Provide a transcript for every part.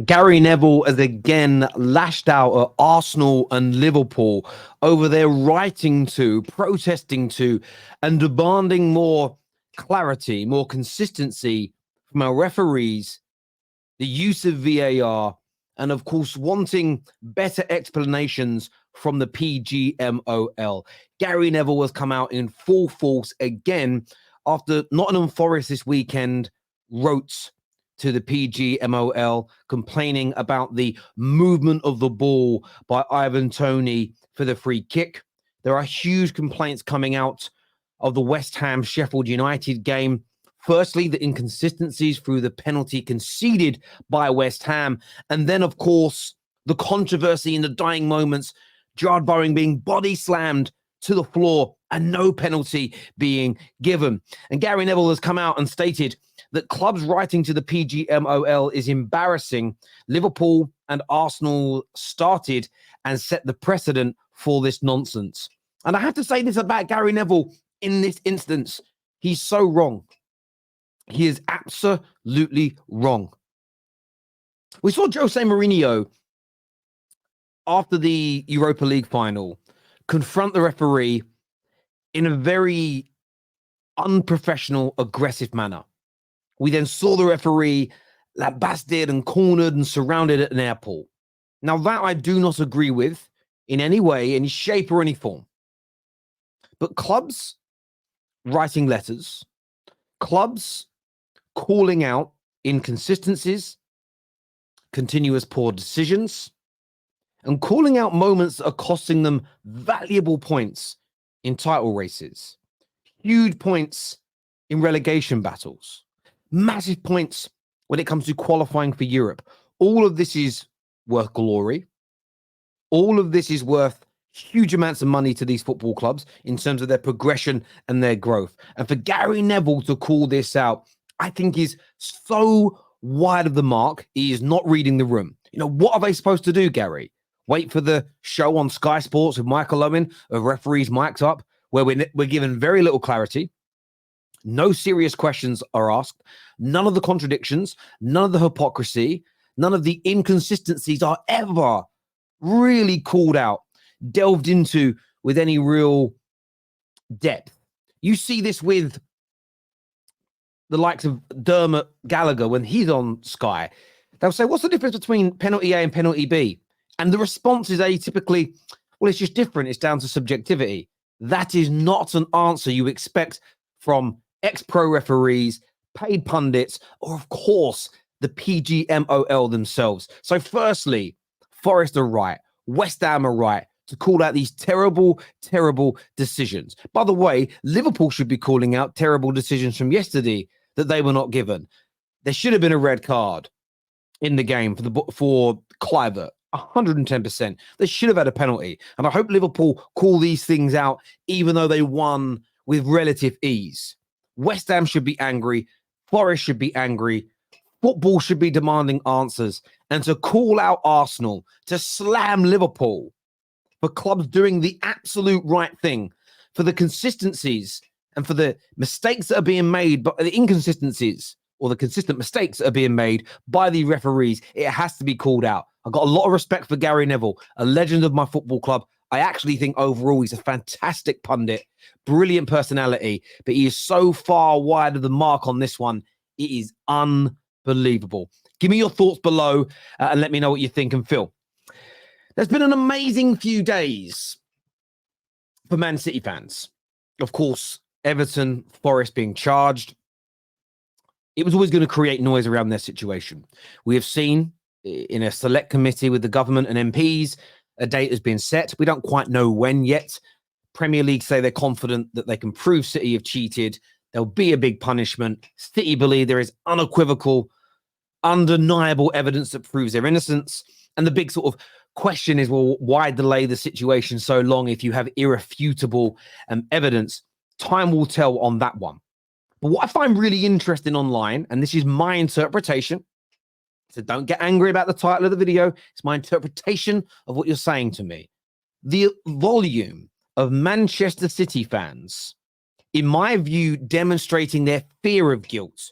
Gary Neville has again lashed out at Arsenal and Liverpool over their writing to, protesting to, and demanding more clarity, more consistency from our referees, the use of VAR, and of course, wanting better explanations from the PGMOL. Gary Neville has come out in full force again after Nottingham Forest this weekend wrote to the PGMOL complaining about the movement of the ball by Ivan Toney for the free kick. There are huge complaints coming out of the West Ham Sheffield United game. Firstly, the inconsistencies through the penalty conceded by West Ham. And then, of course, the controversy in the dying moments, Gerard Bowen being body slammed to the floor and no penalty being given. And Gary Neville has come out and stated that clubs writing to the PGMOL is embarrassing. Liverpool and Arsenal started and set the precedent for this nonsense. And I have to say this about Gary Neville in this instance. He's so wrong. He is absolutely wrong. We saw Jose Mourinho after the Europa League final confront the referee in a very unprofessional, aggressive manner. We then saw the referee lambasted and cornered and surrounded at an airport. Now, that I do not agree with in any way, any shape, or any form. But clubs writing letters, clubs calling out inconsistencies, continuous poor decisions, and calling out moments that are costing them valuable points in title races, huge points in relegation battles, massive points when it comes to qualifying for Europe. All of this is worth glory. All of this is worth huge amounts of money to these football clubs in terms of their progression and their growth. And for Gary Neville to call this out, I think is so wide of the mark. He is not reading the room. You know, what are they supposed to do, Gary? Wait for the show on Sky Sports with Michael Owen of referees mic'd up, where we're given very little clarity. No serious questions are asked. None of the contradictions, none of the hypocrisy, none of the inconsistencies are ever really called out, delved into with any real depth. You see this with the likes of Dermot Gallagher when he's on Sky. They'll say, what's the difference between penalty A and penalty B? And the response is atypically, well, it's just different. It's down to subjectivity. That is not an answer you expect from ex-pro referees, paid pundits, or of course, the PGMOL themselves. So firstly, Forest are right. West Ham are right to call out these terrible, terrible decisions. By the way, Liverpool should be calling out terrible decisions from yesterday that they were not given. There should have been a red card in the game for Kluivert. 110%. They should have had a penalty. And I hope Liverpool call these things out, even though they won with relative ease. West Ham should be angry. Forest should be angry. Football should be demanding answers. And to call out Arsenal, to slam Liverpool for clubs doing the absolute right thing, for the consistencies and for the mistakes that are being made, but the inconsistencies or the consistent mistakes that are being made by the referees, it has to be called out. I've got a lot of respect for Gary Neville, a legend of my football club. I actually think overall he's a fantastic pundit, brilliant personality, but he is so far wide of the mark on this one. It is unbelievable. Give me your thoughts below and let me know what you think and feel. There's been an amazing few days for Man City fans. Of course, Everton, Forest being charged. It was always going to create noise around their situation. We have seen in a select committee with the government and MPs, a date has been set. We don't quite know when yet. Premier League say they're confident that they can prove City have cheated. There'll be a big punishment. City believe there is unequivocal, undeniable evidence that proves their innocence. And the big sort of question is, well, why delay the situation so long if you have irrefutable evidence? Time will tell on that one. But what I find really interesting online, and this is my interpretation, so don't get angry about the title of the video. It's my interpretation of what you're saying to me. The volume of Manchester City fans, in my view, demonstrating their fear of guilt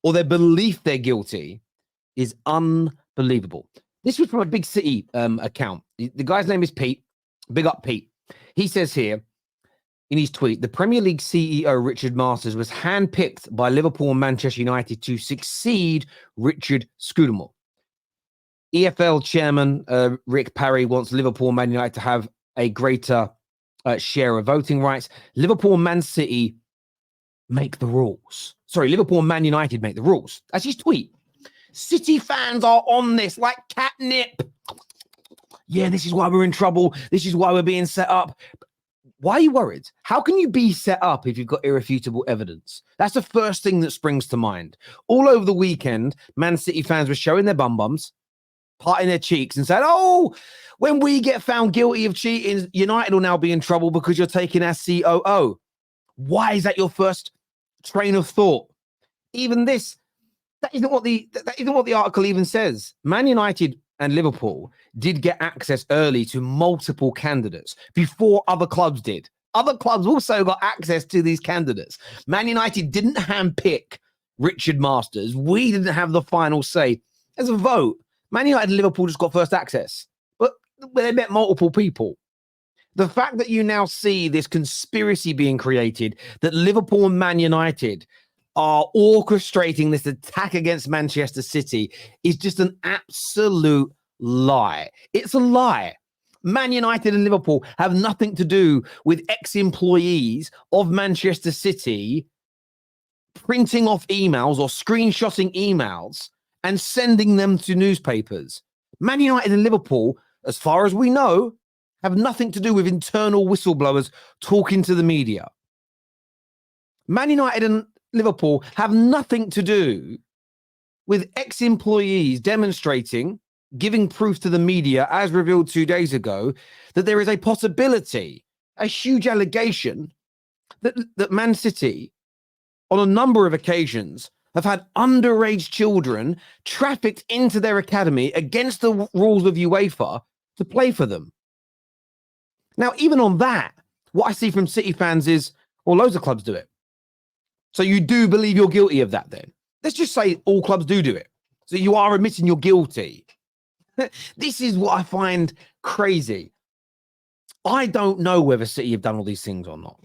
or their belief they're guilty is unbelievable. This was from a Big City account. The guy's name is Pete. Big up, Pete. He says here in his tweet, the Premier League CEO, Richard Masters, was handpicked by Liverpool and Manchester United to succeed Richard Scudamore. EFL chairman Rick Parry wants Liverpool and Man United to have a greater share of voting rights. Liverpool and Man City make the rules. Sorry, Liverpool and Man United make the rules. That's his tweet. City fans are on this like catnip. Yeah, this is why we're in trouble. This is why we're being set up. Why are you worried? How can you be set up if you've got irrefutable evidence? That's the first thing that springs to mind. All over the weekend, Man City fans were showing their bum-bums, parting their cheeks and said, oh, when we get found guilty of cheating, United will now be in trouble because you're taking our COO. Why is that your first train of thought? Even this, that isn't what the article even says. Man United and Liverpool did get access early to multiple candidates before other clubs did. Other clubs also got access to these candidates. Man United didn't handpick Richard Masters. We didn't have the final say. There's a vote. Man United and Liverpool just got first access, but they met multiple people. The fact that you now see this conspiracy being created, that Liverpool and Man United are orchestrating this attack against Manchester City, is just an absolute lie. It's a lie. Man United and Liverpool have nothing to do with ex-employees of Manchester City printing off emails or screenshotting emails and sending them to newspapers. Man United and Liverpool, as far as we know, have nothing to do with internal whistleblowers talking to the media. Man United and Liverpool have nothing to do with ex-employees demonstrating, giving proof to the media, as revealed 2 days ago, that there is a possibility, a huge allegation, that Man City, on a number of occasions, have had underage children trafficked into their academy against the rules of UEFA to play for them. Now, even on that, what I see from City fans is, well, loads of clubs do it. So you do believe you're guilty of that then? Let's just say all clubs do it. So you are admitting you're guilty. This is what I find crazy. I don't know whether City have done all these things or not.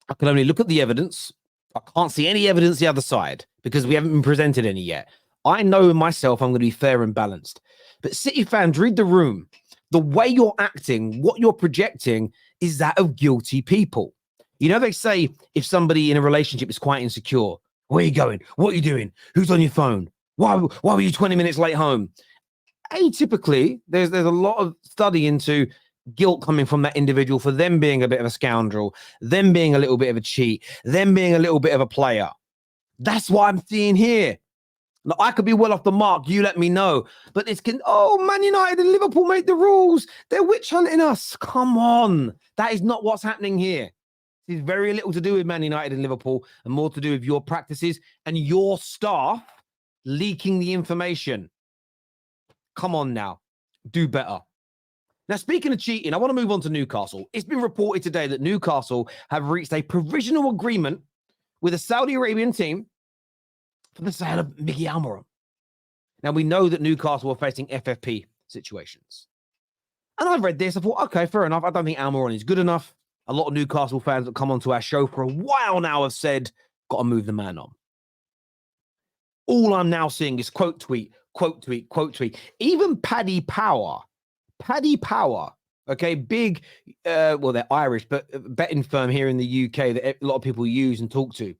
I can only look at the evidence. I can't see any evidence the other side because we haven't been presented any yet. I know myself I'm going to be fair and balanced. But City fans, read the room. The way you're acting, what you're projecting is that of guilty people. You know, they say if somebody in a relationship is quite insecure, where are you going? What are you doing? Who's on your phone? Why were you 20 minutes late home? Atypically, there's a lot of study into guilt coming from that individual for them being a bit of a scoundrel, them being a little bit of a cheat, them being a little bit of a player. That's what I'm seeing here. Now, I could be well off the mark. You let me know. But Man United and Liverpool make the rules. They're witch hunting us. Come on. That is not what's happening here. It has very little to do with Man United and Liverpool and more to do with your practices and your staff leaking the information. Come on now. Do better. Now, speaking of cheating, I want to move on to Newcastle. It's been reported today that Newcastle have reached a provisional agreement with a Saudi Arabian team for the sale of Mickey Almiron. Now, we know that Newcastle are facing FFP situations. And I've read this. I thought, okay, fair enough. I don't think Almiron is good enough. A lot of Newcastle fans that come onto our show for a while now have said, got to move the man on. All I'm now seeing is quote tweet, quote tweet, quote tweet. Even Paddy Power, okay, big, well, they're Irish, but betting firm here in the UK that a lot of people use and talk to.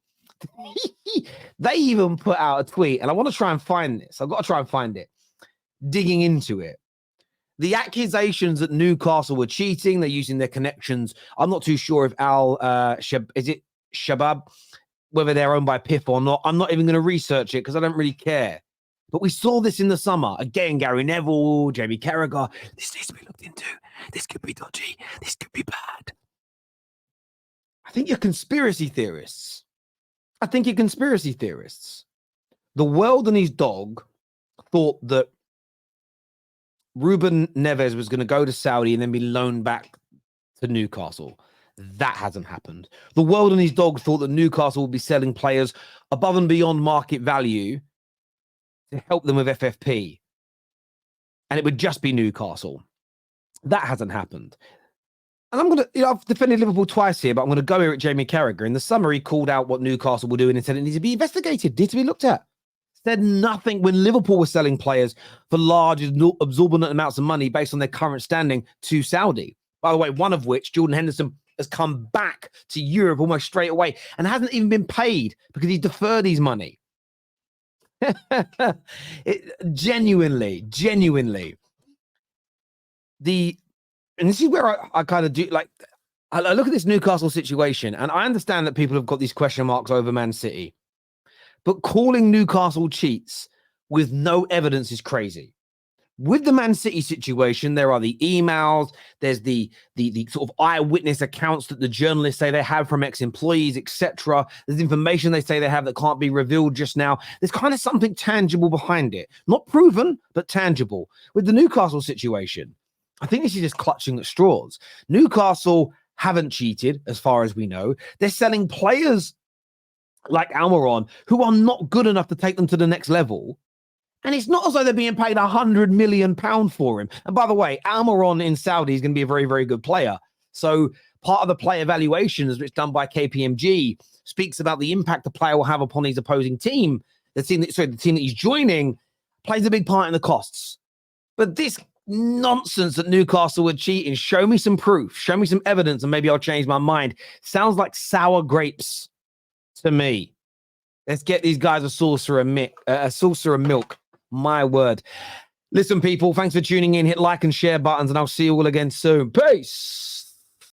They even put out a tweet, and I want to try and find this. I've got to try and find it. Digging into it. The accusations that Newcastle were cheating, they're using their connections. I'm not too sure if is it Shabab, whether they're owned by PIF or not. I'm not even going to research it because I don't really care. But we saw this in the summer. Again, Gary Neville, Jamie Carragher. This needs to be looked into. This could be dodgy. This could be bad. I think you're conspiracy theorists. The world and his dog thought that Ruben Neves was going to go to Saudi and then be loaned back to Newcastle. That hasn't happened. The world and his dog thought that Newcastle would be selling players above and beyond market value to help them with FFP. And it would just be Newcastle. That hasn't happened. And I'm going to, I've defended Liverpool twice here, but I'm going to go here at Jamie Carragher. In the summary, called out what Newcastle were doing and said it needs to be investigated, needs to be looked at. Said nothing when Liverpool were selling players for large, absorbent amounts of money based on their current standing to Saudi. By the way, one of which, Jordan Henderson, has come back to Europe almost straight away and hasn't even been paid because he deferred his money. Genuinely. And this is where I kind of do, like, I look at this Newcastle situation, and I understand that people have got these question marks over Man City. But calling Newcastle cheats with no evidence is crazy. With the Man City situation, there are the emails, there's the sort of eyewitness accounts that the journalists say they have from ex-employees, etc. There's information they say they have that can't be revealed just now. There's kind of something tangible behind it. Not proven, but tangible. With the Newcastle situation, I think this is just clutching at straws. Newcastle haven't cheated, as far as we know. They're selling players like Almiron, who are not good enough to take them to the next level. And it's not as though they're being paid £100 million for him. And by the way, Almiron in Saudi is going to be a very, very good player. So part of the play evaluation, as it's done by KPMG, speaks about the impact the player will have upon his opposing team. The team that he's joining plays a big part in the costs. But this nonsense that Newcastle were cheating, show me some proof, show me some evidence, and maybe I'll change my mind. Sounds like sour grapes to me. Let's get these guys a saucer of milk. My word. Listen, people, thanks for tuning in. Hit like and share buttons, and I'll see you all again soon. Peace.